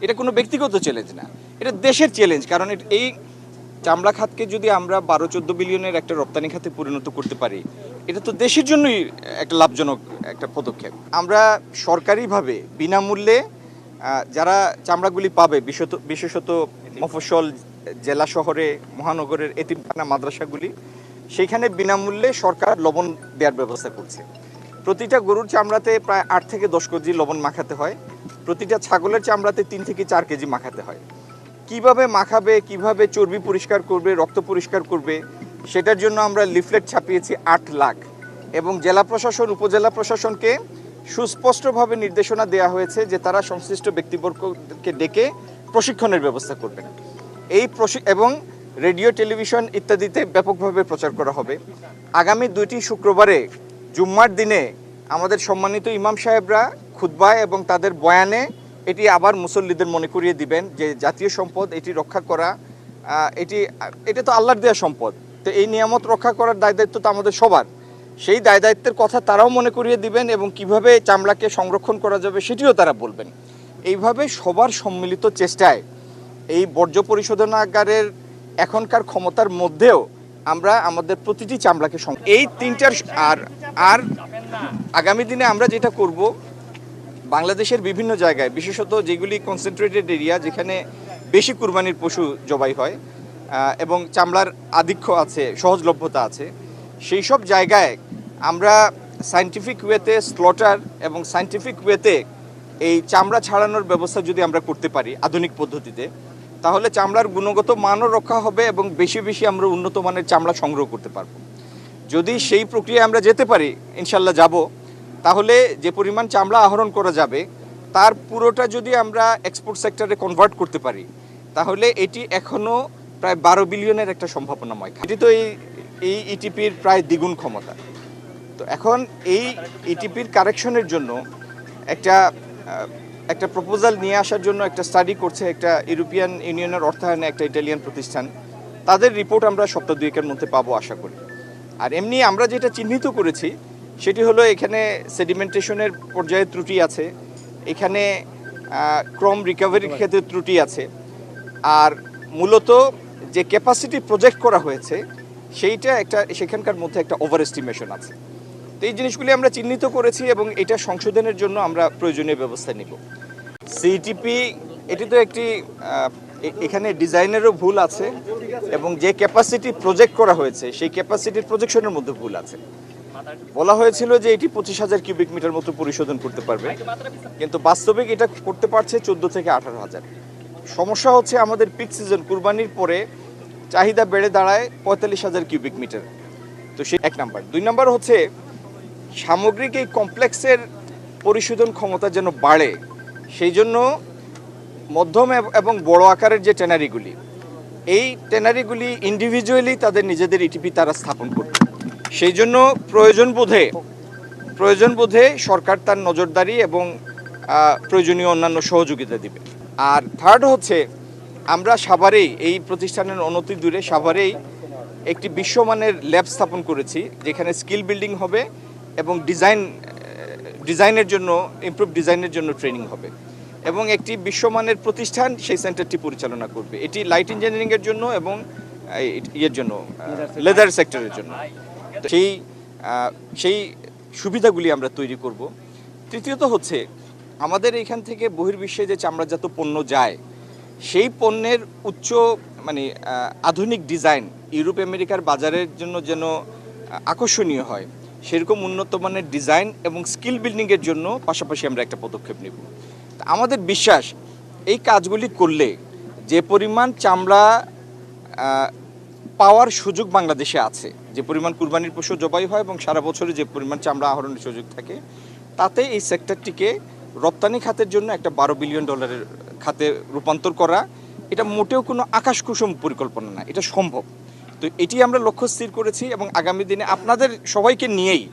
এটা কোনো ব্যক্তিগত চ্যালেঞ্জ না, এটা দেশের চ্যালেঞ্জ। কারণ এই চামড়া খাতকে যদি আমরা 12-14 বিলিয়নের একটা রপ্তানি খাতে পরিণত করতে পারি, এটা তো দেশের জন্যই একটা লাভজনক একটা পদক্ষেপ। আমরা সরকারিভাবে বিনামূল্যে যারা চামড়াগুলি পাবে, বিশেষত মফস্বল জেলা শহরে মহানগরের এতিমখানা মাদ্রাসাগুলি, সেইখানে বিনামূল্যে সরকার লবণ দেওয়ার ব্যবস্থা করছে। প্রতিটা গরুর চামড়াতে প্রায় 8 থেকে 10 কেজি লবণ মাখাতে হয়, প্রতিটা ছাগলের চামড়াতে 3 থেকে 4 কেজি মাখাতে হয়। কিভাবে মাখাবে, কিভাবে চর্বি পরিষ্কার করবে, রক্ত পরিষ্কার করবে, সেটার জন্য আমরা লিফলেট ছাপিয়েছি 8 লাখ, এবং জেলা প্রশাসন উপজেলা প্রশাসনকে সুস্পষ্টভাবে নির্দেশনা দেওয়া হয়েছে যে তারা সংশ্লিষ্ট ব্যক্তিবর্গকে ডেকে প্রশিক্ষণের ব্যবস্থা করবেন। এবং রেডিও, টেলিভিশন ইত্যাদিতে ব্যাপকভাবে প্রচার করা হবে। আগামী 2টি শুক্রবারে জুম্মার দিনে আমাদের সম্মানিত ইমাম সাহেবরা খুতবায় এবং তাদের বয়ানে এটি আবার মুসল্লিদের মনে করিয়ে দিবেন যে জাতীয় সম্পদ এটি রক্ষা করা, এটা তো আল্লাহর দেওয়া সম্পদ। তো এই নিয়ামত রক্ষা করার দায়িত্ব তো আমাদের সবার। সেই দায়িত্বের কথা তারাও মনে করিয়ে দিবেন এবং কিভাবে চামড়াকে সংরক্ষণ করা যাবে সেটিও তারা বলবেন। এইভাবে সবার সম্মিলিত চেষ্টায় এই বর্জ্য পরিশোধনাগারের এখনকার ক্ষমতার মধ্যেও আমরা আমাদের প্রতিটি চামড়াকে এই 3টার আর আগামী দিনে আমরা যেটা করব, বাংলাদেশের বিভিন্ন জায়গায়, বিশেষত যেগুলি কনসেন্ট্রেটেড এরিয়া, যেখানে বেশি কুরবানির পশু জবাই হয় এবং চামড়ার আধিক্য আছে, সহজলভ্যতা আছে, সেই সব জায়গায় আমরা সায়েন্টিফিক ওয়েতে স্লটার এবং সায়েন্টিফিক ওয়েতে এই চামড়া ছাড়ানোর ব্যবস্থা যদি আমরা করতে পারি আধুনিক পদ্ধতিতে, তাহলে চামড়ার গুণগত মানও রক্ষা হবে এবং বেশি বেশি আমরা উন্নত মানের চামড়া সংগ্রহ করতে পারবো। যদি সেই প্রক্রিয়ায় আমরা যেতে পারি, ইনশাল্লাহ যাব, তাহলে যে পরিমাণ চামড়া আহরণ করা যাবে তার পুরোটা যদি আমরা এক্সপোর্ট সেক্টরে কনভার্ট করতে পারি, তাহলে এটি এখনও প্রায় 12 বিলিয়নের একটা সম্ভাবনাময়। এটি তো এই ইটিপির প্রায় দ্বিগুণ ক্ষমতা। তো এখন এই ইটিপির কারেকশনের জন্য একটা প্রপোজাল নিয়ে আসার জন্য একটা স্টাডি করছে একটা ইউরোপিয়ান ইউনিয়নের অর্থায়নে একটা ইটালিয়ান প্রতিষ্ঠান। তাদের রিপোর্ট আমরা সপ্তাহ 2-এর মধ্যে পাবো আশা করি। আর এমনি আমরা যেটা চিহ্নিত করেছি সেটি হলো এখানে সেডিমেন্টেশনের পর্যায়ে ত্রুটি আছে, এখানে ক্রম রিকভারির ক্ষেত্রে ত্রুটি আছে, আর মূলত যে ক্যাপাসিটি প্রজেক্ট করা হয়েছে সেখানকার মধ্যে একটা ওভার এস্টিমেশন আছে। তো এই জিনিসগুলি আমরা চিহ্নিত করেছি এবং এটা সংশোধনের জন্য আমরা প্রয়োজনীয় ব্যবস্থা নিব। সিটিপি এটি তো এখানে ডিজাইনেরও ভুল আছে এবং যে ক্যাপাসিটি প্রজেক্ট করা হয়েছে সেই ক্যাপাসিটির প্রজেকশনের মধ্যে ভুল আছে। বলা হয়েছিল যে এটি 25,000 কিউবিক মিটার মতো পরিশোধন করতে পারবে, কিন্তু বাস্তবিক এটা করতে পারছে 14 থেকে 18,000। সমস্যা হচ্ছে আমাদের পিক সিজন কুরবানির পরে চাহিদা বেড়ে দাঁড়ায় 45,000 কিউবিক মিটার। তো সে 1 নাম্বার। 2 নাম্বার হচ্ছে সামগ্রিক এই কমপ্লেক্সের পরিশোধন ক্ষমতা যেন বাড়ে, সেই জন্য মধ্যম এবং বড় আকারের যে ট্যানারিগুলি, এই ট্যানারিগুলি ইন্ডিভিজুয়ালি তাদের নিজেদের ইটিপি তারা স্থাপন করবে। সেই জন্য প্রয়োজন বোধে সরকার তার নজরদারি এবং প্রয়োজনীয় অন্যান্য সহযোগিতা দিবে। আর থার্ড হচ্ছে আমরা সাভারেই, এই প্রতিষ্ঠানের অনতি দূরে সাভারেই একটি বিশ্বমানের ল্যাব স্থাপন করেছি, যেখানে স্কিল বিল্ডিং হবে এবং ডিজাইনের জন্য ইমপ্রুভ ডিজাইনের জন্য ট্রেনিং হবে, এবং একটি বিশ্বমানের প্রতিষ্ঠান সেই সেন্টারটি পরিচালনা করবে। এটি লাইট ইঞ্জিনিয়ারিংয়ের জন্য এবং লেদার সেক্টরের জন্য। সেই সুবিধাগুলি আমরা তৈরি করব। তৃতীয়ত হচ্ছে আমাদের এখান থেকে বহির্বিশ্বে যে চামড়াজাত পণ্য যায়, সেই পণ্যের আধুনিক ডিজাইন ইউরোপ আমেরিকার বাজারের জন্য যেন আকর্ষণীয় হয়, সেরকম উন্নত মানের ডিজাইন এবং স্কিল বিল্ডিংয়ের জন্য পাশাপাশি আমরা একটা পদক্ষেপ নেব। আমাদের বিশ্বাস এই কাজগুলি করলে যে পরিমাণ চামড়া পাওয়ার সুযোগ বাংলাদেশে আছে, যে পরিমাণ কুরবানির পশু জবাই হয় এবং সারা বছরে যে পরিমাণ চামড়া আহরণের সুযোগ থাকে, তাতে এই সেক্টরটিকে রপ্তানি খাতের জন্য একটা $12 বিলিয়ন খাতে রূপান্তর করা, এটা মোটেও কোনো আকাশকুসুম পরিকল্পনা না, এটা সম্ভব। তো এটি আমরা লক্ষ্য স্থির করেছি এবং আগামী দিনে আপনাদের সবাইকে নিয়েই